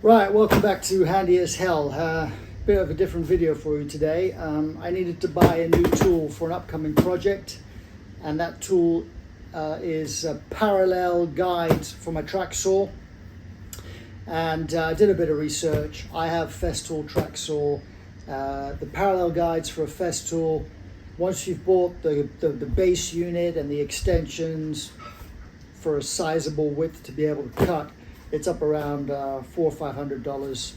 Right, welcome back to Handy as Hell. Bit of a different video for you today. I needed to buy a new tool for an upcoming project, and that tool is parallel guides for my track saw. And I did a bit of research. I have Festool track saw. The parallel guides for a Festool, once you've bought the base unit and the extensions for a sizable width to be able to cut, it's up around $400 or $500.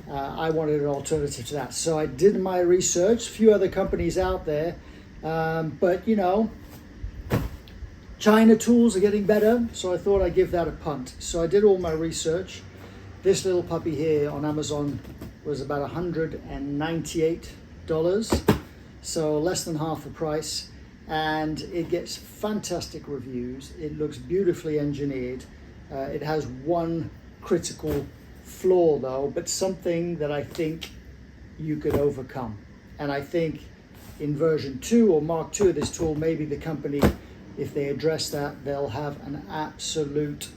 I wanted an alternative to that, so I did my research. A few other companies out there, but you know, China tools are getting better, so I thought I'd give that a punt. So I did all my research. This little puppy here on Amazon was about $198, so less than half the price, and it gets fantastic reviews. It looks beautifully engineered. It has one critical flaw though, but something that I think you could overcome. And I think in version 2 or Mark 2 of this tool, maybe the company, if they address that, they'll have an absolute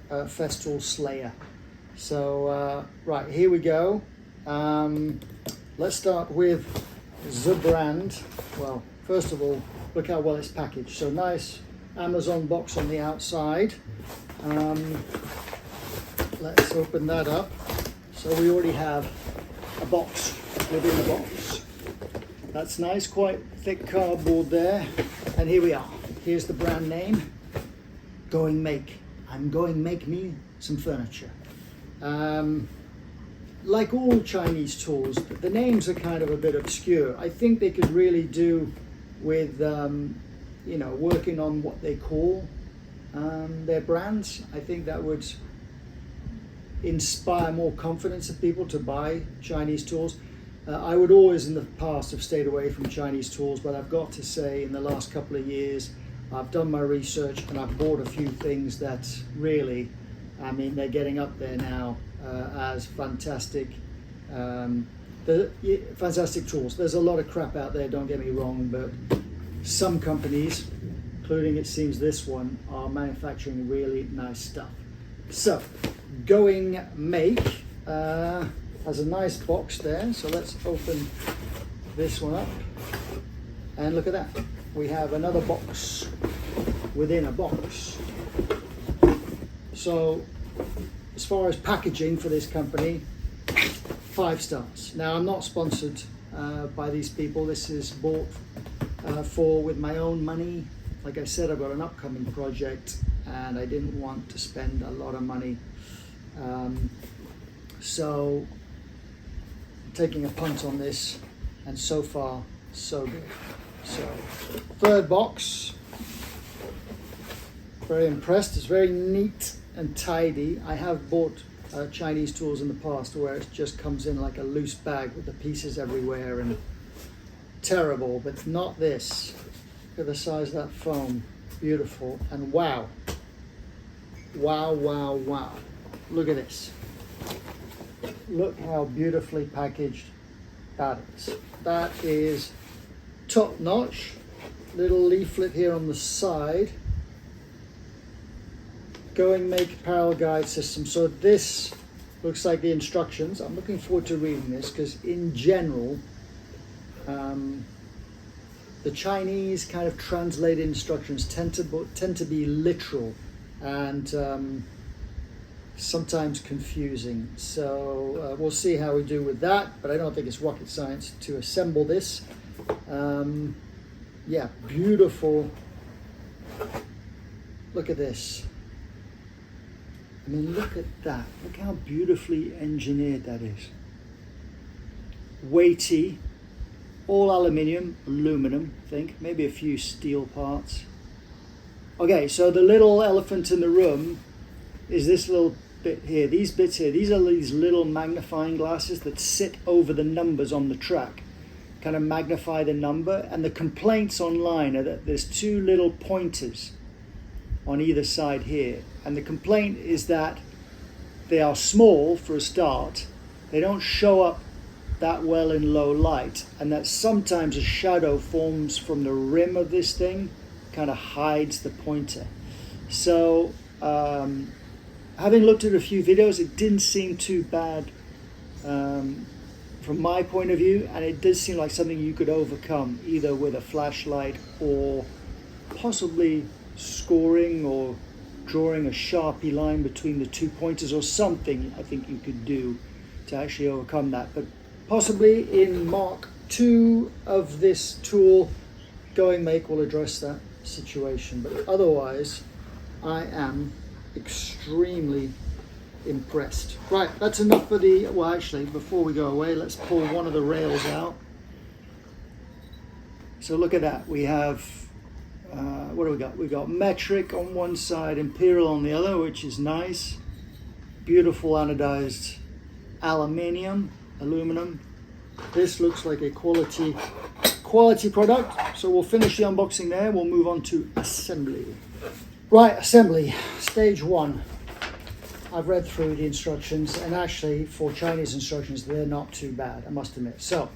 Festool slayer. So right, here we go. Let's start with the brand. Well, first of all, look how well it's packaged. So nice Amazon box on the outside. Let's open that up. So we already have a box within the box. That's nice, quite thick cardboard there. And here we are. Here's the brand name. Going Make. I'm going make me some furniture. Like all Chinese tools, the names are kind of a bit obscure. I think they could really do with you know, working on what they call their brands. I think that would inspire more confidence of people to buy Chinese tools. I would always in the past have stayed away from Chinese tools, but I've got to say in the last couple of years I've done my research and I've bought a few things that really, I mean, they're getting up there now as fantastic fantastic tools. There's a lot of crap out there, don't get me wrong, but some companies, including it seems this one, are manufacturing really nice stuff. So, Going Make has a nice box there, so let's open this one up. And look at that, we have another box within a box. So, as far as packaging for this company, 5 stars. Now, I'm not sponsored by these people. This is bought with my own money. Like I said, I've got an upcoming project and I didn't want to spend a lot of money. So I'm taking a punt on this, and so far, so good. So, third box. Very impressed. It's very neat and tidy. I have bought Chinese tools in the past where it just comes in like a loose bag with the pieces everywhere and terrible, but not this. Look at the size of that foam. Beautiful. And wow. Wow, wow, wow. Look at this. Look how beautifully packaged that is. That is top notch. Little leaflet here on the side. Going Make parallel guide system. So this looks like the instructions. I'm looking forward to reading this because in general, the Chinese kind of translated instructions tend to be literal and sometimes confusing. So we'll see how we do with that, but I don't think it's rocket science to assemble this. Yeah, beautiful. Look at this. I mean, look at that. Look how beautifully engineered that is. Weighty, all aluminum, I think, maybe a few steel parts. Okay, so the little elephant in the room is this little bit here. These bits here, these are these little magnifying glasses that sit over the numbers on the track, kind of magnify the number. And the complaints online are that there's 2 little pointers on either side here, and the complaint is that they are small for a start, they don't show up that well in low light, and that sometimes a shadow forms from the rim of this thing, kind of hides the pointer. So having looked at a few videos, it didn't seem too bad from my point of view, and it does seem like something you could overcome either with a flashlight or possibly scoring or drawing a Sharpie line between the 2 pointers or something. I think you could do to actually overcome that. But possibly in Mark II of this tool, Going Make will address that situation. But otherwise, I am extremely impressed. Right, that's enough for the, well actually, before we go away, let's pull one of the rails out. So look at that, we have, what do we got? We've got metric on one side, imperial on the other, which is nice. Beautiful anodized aluminum. This looks like a quality product. So we'll finish the unboxing there. We'll move on to assembly. Right, assembly, stage 1. I've read through the instructions, and actually for Chinese instructions, they're not too bad, I must admit. So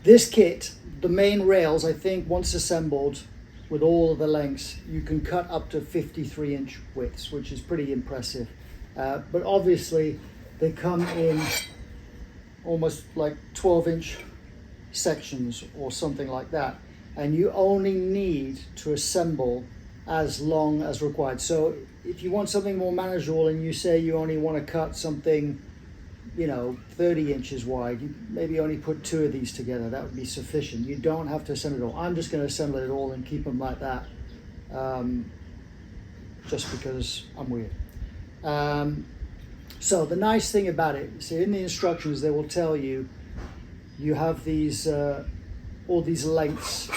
this kit, the main rails, I think once assembled with all of the lengths, you can cut up to 53-inch widths, which is pretty impressive. But obviously they come in almost like 12-inch sections or something like that. And you only need to assemble as long as required. So if you want something more manageable and you say you only want to cut something, 30 inches wide, you maybe only put 2 of these together. That would be sufficient. You don't have to assemble it all. I'm just going to assemble it all and keep them like that, just because I'm weird. So the nice thing about it, so in the instructions they will tell you, you have these all these lengths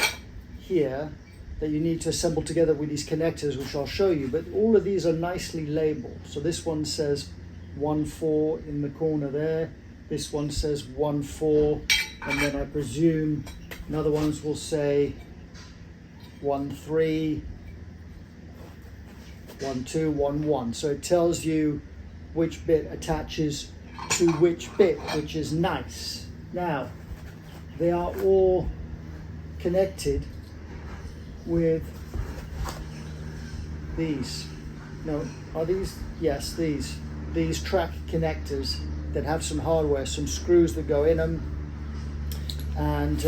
here that you need to assemble together with these connectors, which I'll show you, but all of these are nicely labeled. So this one says 1-4 in the corner there, this one says 1-4, and then I presume another ones will say 1-3, 1-2, 1-1. So it tells you which bit attaches to which bit, which is nice. Now, they are all connected with these. No, are these? Yes, these track connectors that have some hardware, some screws that go in them, and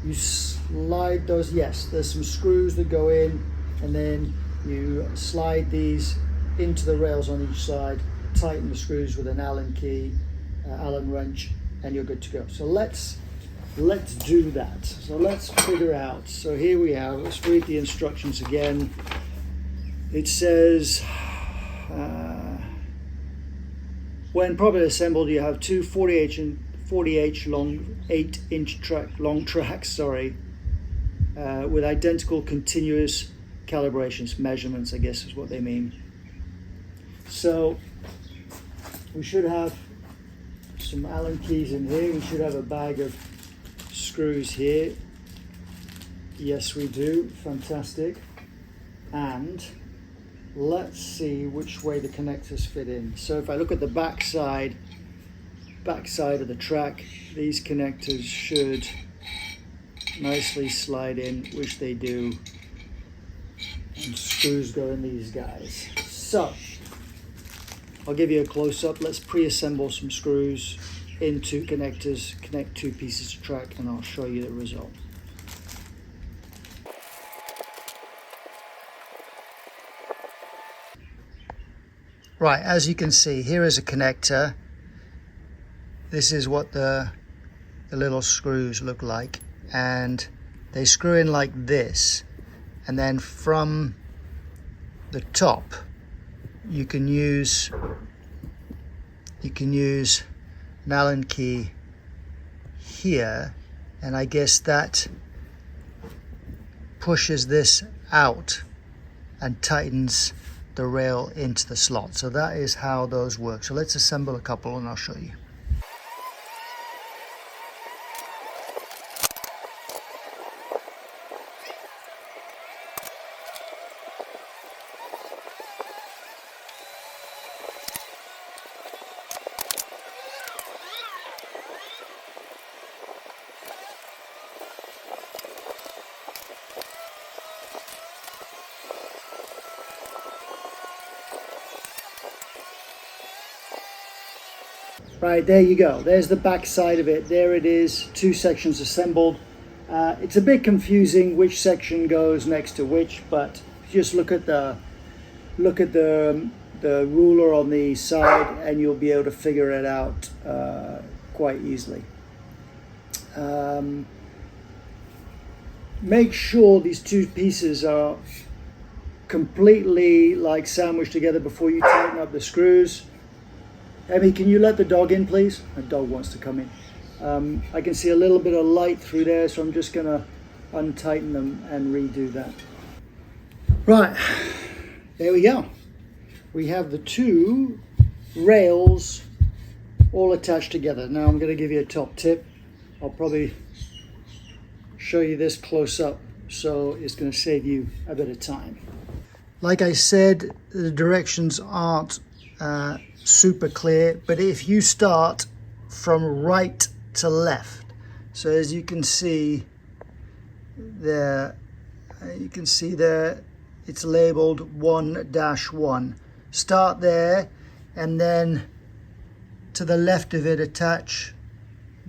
you slide those. Yes, there's some screws that go in, and then you slide these into the rails on each side, tighten the screws with an Allen key, Allen wrench, and you're good to go. So let's do that. So let's figure out. So here we have, let's read the instructions again. It says, when properly assembled, you have two 40-inch long, 8-inch long tracks, with identical continuous calibrations, measurements, I guess is what they mean. So we should have some Allen keys in here. We should have a bag of screws here. Yes, we do. Fantastic. And let's see which way the connectors fit in. So if I look at the back side of the track, these connectors should nicely slide in, which they do, and screws go in these guys. So I'll give you a close-up. Let's pre-assemble some screws into connectors, connect 2 pieces of track, and I'll show you the result. Right, as you can see, here is a connector. This is what the little screws look like, and they screw in like this, and then from the top you can use an Allen key here, and I guess that pushes this out and tightens the rail into the slot. So that is how those work. So let's assemble a couple and I'll show you. Right, there you go. There's the back side of it. There it is, 2 sections assembled. It's a bit confusing which section goes next to which, but just look at the ruler on the side and you'll be able to figure it out quite easily. Make sure these 2 pieces are completely like sandwiched together before you tighten up the screws. Emmy, can you let the dog in, please? The dog wants to come in. I can see a little bit of light through there, so I'm just gonna untighten them and redo that. Right, there we go. We have the 2 rails all attached together. Now I'm gonna give you a top tip. I'll probably show you this close up, so it's gonna save you a bit of time. Like I said, the directions aren't super clear, but if you start from right to left, so as you can see there, it's labeled 1-1. Start there and then to the left of it attach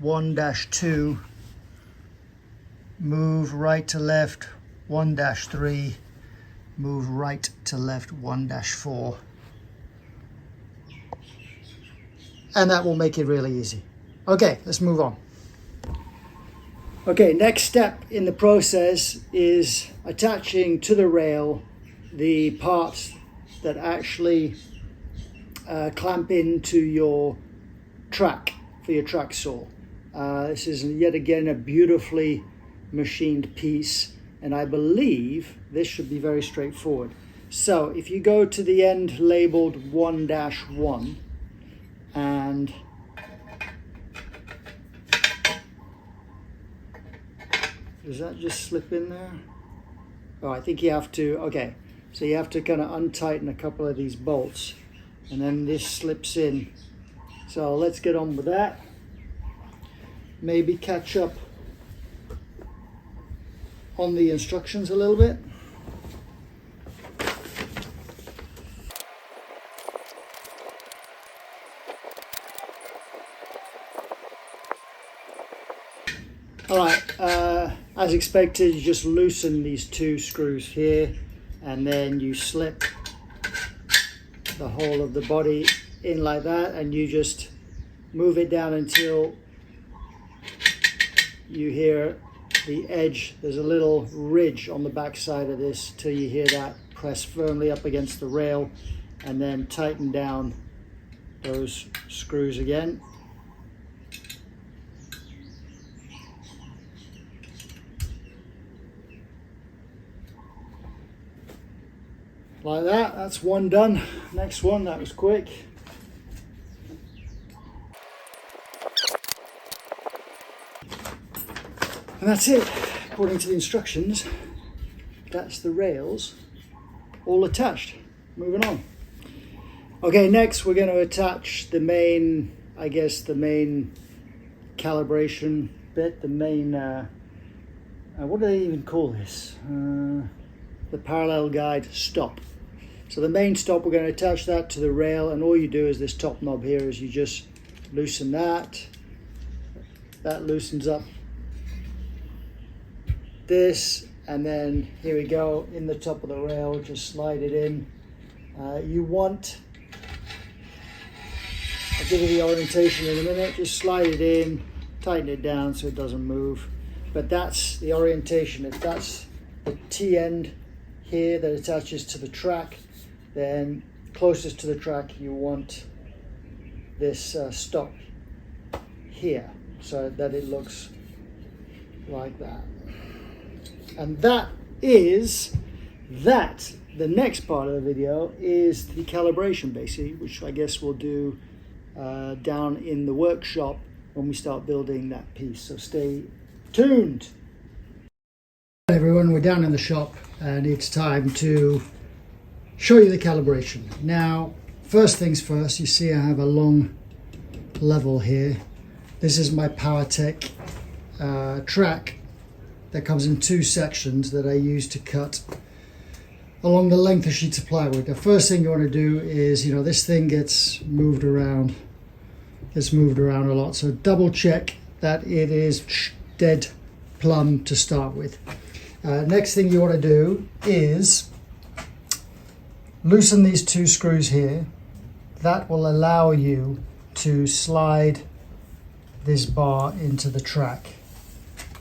1-2, move right to left 1-3, move right to left 1-4. And that will make it really easy. Okay, let's move on. Okay, next step in the process is attaching to the rail the parts that actually clamp into your track for your track saw. This is yet again a beautifully machined piece, and I believe this should be very straightforward. So if you go to the end labeled 1-1, and does that just slip in there? Oh, I think you have to, okay. So you have to kind of untighten a couple of these bolts and then this slips in. So let's get on with that. Maybe catch up on the instructions a little bit. All right, as expected, you just loosen these 2 screws here and then you slip the whole of the body in like that, and you just move it down until you hear the edge. There's a little ridge on the back side of this till you hear that. Press firmly up against the rail and then tighten down those screws again. Like that, that's one done. Next one, that was quick. And that's it, according to the instructions. That's the rails all attached. Moving on. Okay, next we're going to attach the main, I guess the main calibration bit, the main, what do they even call this? The parallel guide stop. So the main stop, we're going to attach that to the rail, and all you do is this top knob here is you just loosen that. That loosens up this, and then here we go in the top of the rail, just slide it in. You want, I'll give you the orientation in a minute, just slide it in, tighten it down so it doesn't move. But that's the orientation. If that's the T end here that attaches to the track, then closest to the track you want this stop here so that it looks like that. And that is that. The next part of the video is the calibration basically, which I guess we'll do down in the workshop when we start building that piece. So stay tuned. Hi everyone, we're down in the shop and it's time to show you the calibration. Now, first things first, you see I have a long level here. This is my PowerTech track that comes in 2 sections that I use to cut along the length of sheets of plywood. The first thing you want to do is, this thing gets moved around it's moved around a lot. So double check that it is dead plumb to start with. Next thing you want to do is loosen these two screws here. That will allow you to slide this bar into the track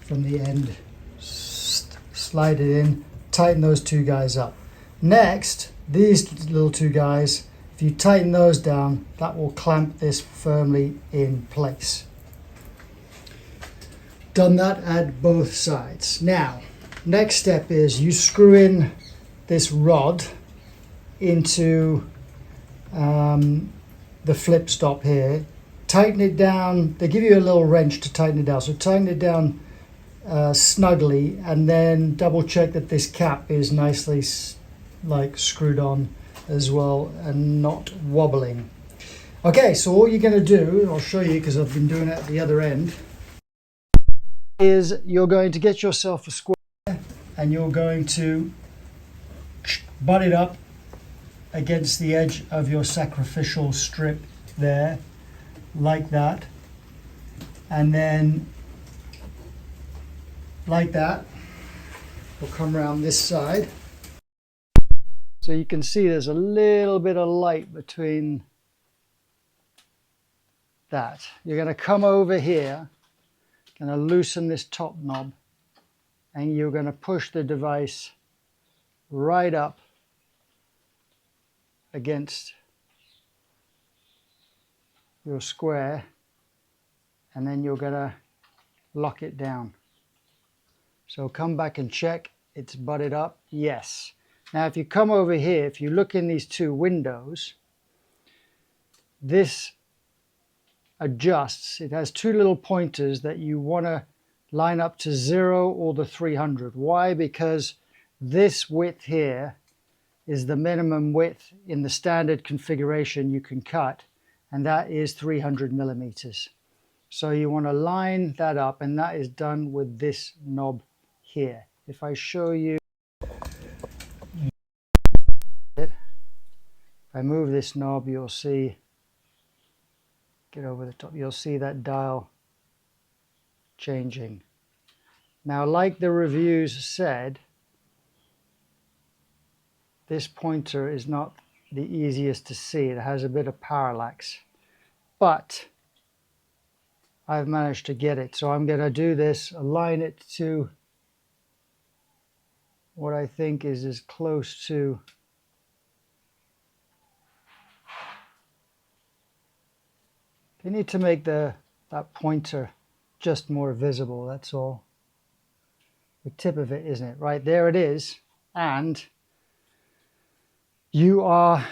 from the end. Slide it in, tighten those two guys up. Next, these little two guys, if you tighten those down, that will clamp this firmly in place. Done that at both sides. Now, next step is you screw in this rod into the flip stop here. Tighten it down. They give you a little wrench to tighten it down. So tighten it down snugly, and then double check that this cap is nicely screwed on as well and not wobbling. Okay, so all you're going to do, I'll show you because I've been doing it at the other end, is you're going to get yourself a square and you're going to butt it up against the edge of your sacrificial strip there, like that, and then like that. We'll come around this side. So you can see there's a little bit of light between that. You're going to come over here, going to loosen this top knob, and you're going to push the device right up against your square, and then you're going to lock it down. So come back and check it's butted up. Yes. Now if you come over here, if you look in these two windows, this adjusts. It has two little pointers that you want to line up to 0 or the 300. Why? Because this width here is the minimum width in the standard configuration you can cut, and that is 300 millimeters. So you want to line that up, and that is done with this knob here. If I show you, if I move this knob, you'll see, get over the top, you'll see that dial changing. Now, like the reviews said, this pointer is not the easiest to see. It has a bit of parallax, but I've managed to get it. So I'm going to do this, align it to what I think is as close to you need to make that pointer just more visible, that's all. The tip of it, isn't it? Right, there it is. And you are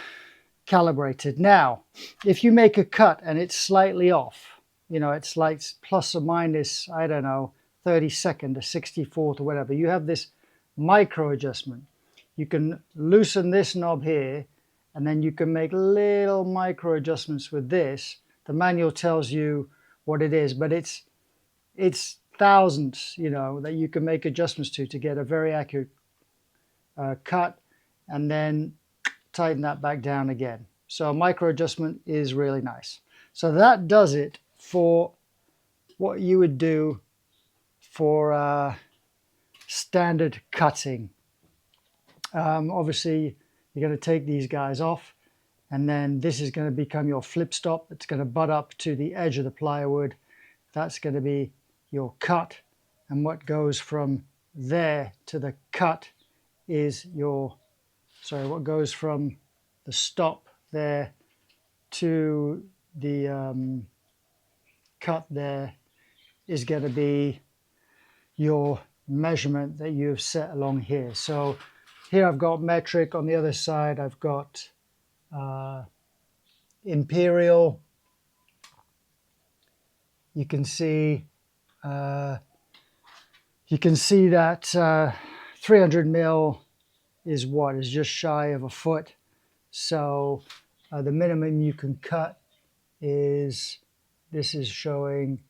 calibrated. Now, if you make a cut and it's slightly off, you know, it's like plus or minus, I don't know, 32nd or 64th or whatever, you have this micro adjustment. You can loosen this knob here, and then you can make little micro adjustments with this. The manual tells you what it is, but it's thousands, you know, that you can make adjustments to get a very accurate cut, and then tighten that back down again. So micro adjustment is really nice. So that does it for what you would do for standard cutting. Obviously, you're going to take these guys off, and then this is going to become your flip stop. It's going to butt up to the edge of the plywood. That's going to be your cut, and what goes from there to the cut is your, what goes from the stop there to the cut there is going to be your measurement that you've set along here. So here I've got metric, on the other side I've got imperial. You can see that 300 mil is what? Is just shy of a foot. So the minimum you can cut is, this is showing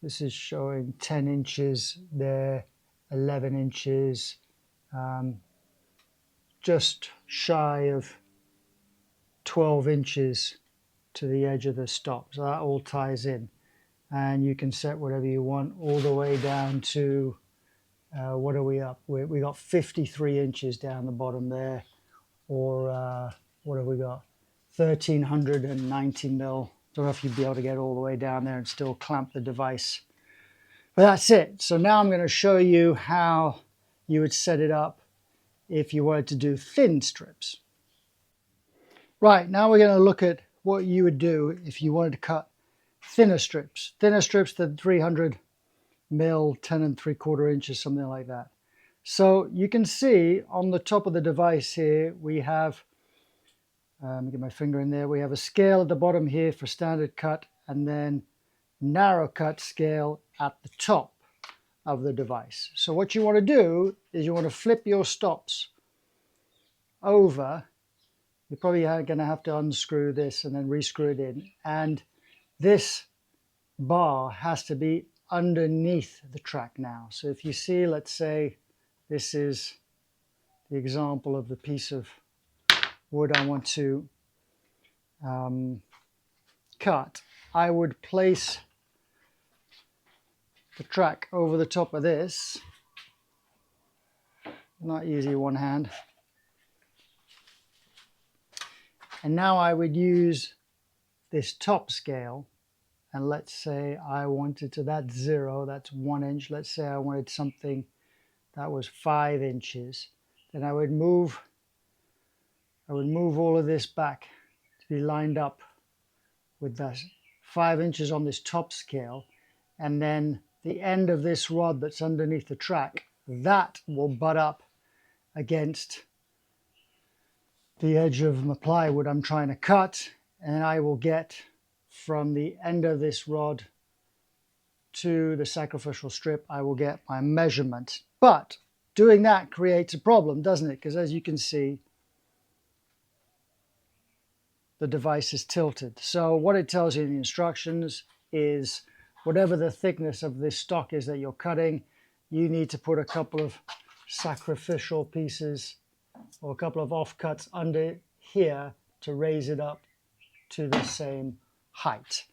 10 inches there, 11 inches, just shy of 12 inches to the edge of the stop. So that all ties in. And you can set whatever you want all the way down to, what are we up? We got 53 inches down the bottom there, or what have we got? 1390 mil. Don't know if you'd be able to get all the way down there and still clamp the device. But that's it. So now I'm going to show you how you would set it up if you wanted to do thin strips. Right, now we're going to look at what you would do if you wanted to cut thinner strips than 300 mil, 10 3/4 inches, something like that. So you can see on the top of the device here, we have, let me get my finger in there, we have a scale at the bottom here for standard cut, and then narrow cut scale at the top of the device. So what you want to do is you want to flip your stops over. You're probably going to have to unscrew this and then rescrew it in. And this bar has to be underneath the track now. So if you see, let's say this is the example of the piece of wood I want to cut, I would place the track over the top of this. Not easy one hand. And now I would use this top scale, and let's say I wanted to, that's 0, that's 1 inch. Let's say I wanted something that was 5 inches. Then I would move all of this back to be lined up with that 5 inches on this top scale, and then the end of this rod that's underneath the track, that will butt up against the edge of my plywood I'm trying to cut, and I will get from the end of this rod to the sacrificial strip, I will get my measurement. But doing that creates a problem, doesn't it? Because as you can see, the device is tilted. So what it tells you in the instructions is whatever the thickness of this stock is that you're cutting, you need to put a couple of sacrificial pieces or a couple of offcuts under here to raise it up to the same height.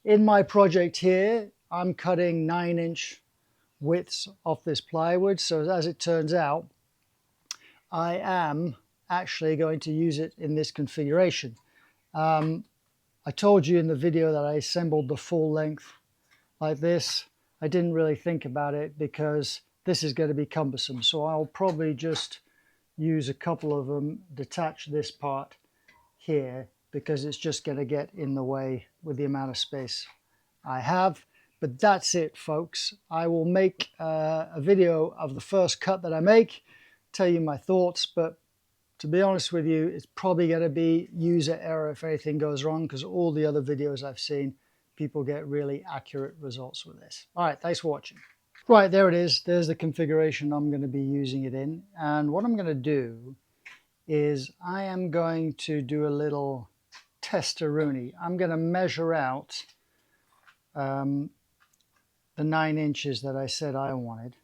In my project here, I'm cutting 9-inch widths off this plywood. So as it turns out, I am actually going to use it in this configuration. I told you in the video that I assembled the full length like this. I didn't really think about it because this is going to be cumbersome. So I'll probably just use a couple of them, detach this part here because it's just going to get in the way with the amount of space I have. But that's it, folks. I will make a video of the first cut that I make, tell you my thoughts, but to be honest with you, it's probably going to be user error if anything goes wrong, because all the other videos I've seen, people get really accurate results with this. All right, thanks for watching. Right, there it is. There's the configuration I'm going to be using it in. And what I'm going to do is I am going to do a little testaroonie. I'm going to measure out the 9 inches that I said I wanted.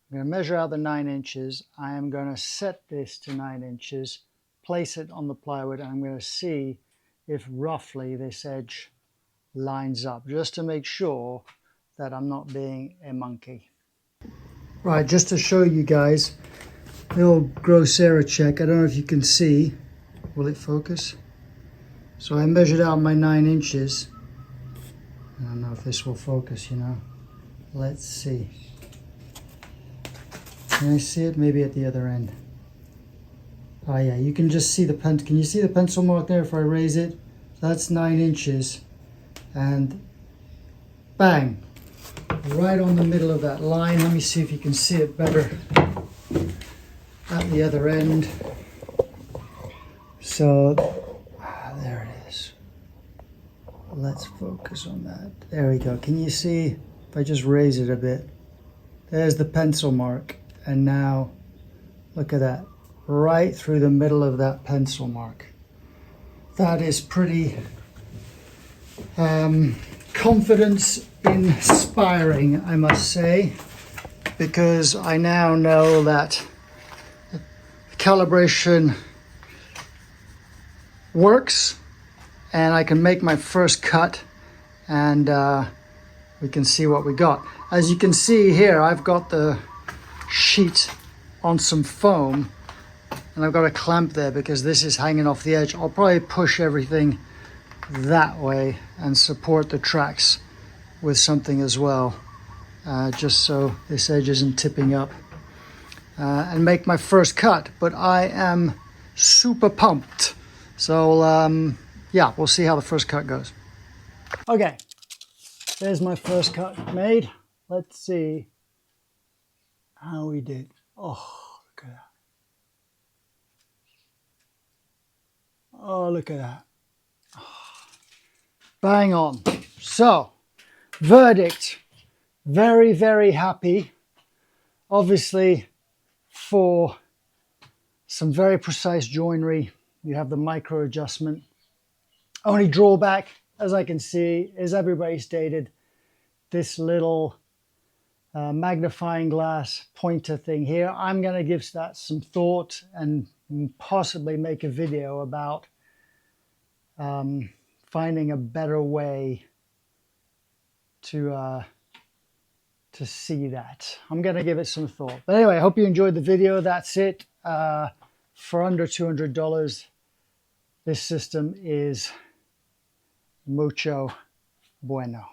I'm going to measure out the 9 inches. I am going to set this to 9 inches, place it on the plywood, and I'm going to see if roughly this edge lines up, just to make sure that I'm not being a monkey. Right, just to show you guys, the old gross error check. I don't know if you can see. Will it focus? So I measured out my 9 inches. I don't know if this will focus, you know. Let's see. Can I see it? Maybe at the other end. Oh yeah, you can just see the pen. Can you see the pencil mark there if I raise it? That's 9 inches. And bang, right on the middle of that line. Let me see if you can see it better at the other end. So there it is. Let's focus on that. There we go. Can you see if I just raise it a bit? There's the pencil mark. And now look at that, right through the middle of that pencil mark. That is pretty confidence inspiring, I must say, because I now know that calibration works and I can make my first cut, and we can see what we got. As you can see here, I've got the sheet on some foam, and I've got a clamp there because this is hanging off the edge. I'll probably push everything that way and support the tracks with something as well, just so this edge isn't tipping up, and make my first cut. But I am super pumped. So yeah, we'll see how the first cut goes. Okay, there's my first cut made. Let's see how we did. Oh, look at that. Oh, look at that. Bang on. So, verdict. Very, very happy. Obviously, for some very precise joinery, you have the micro adjustment. Only drawback, as I can see, is everybody stated this little magnifying glass pointer thing here. I'm going to give that some thought and possibly make a video about finding a better way to see that. I'm going to give it some thought. But anyway, I hope you enjoyed the video. That's it. For under $200, this system is mucho bueno.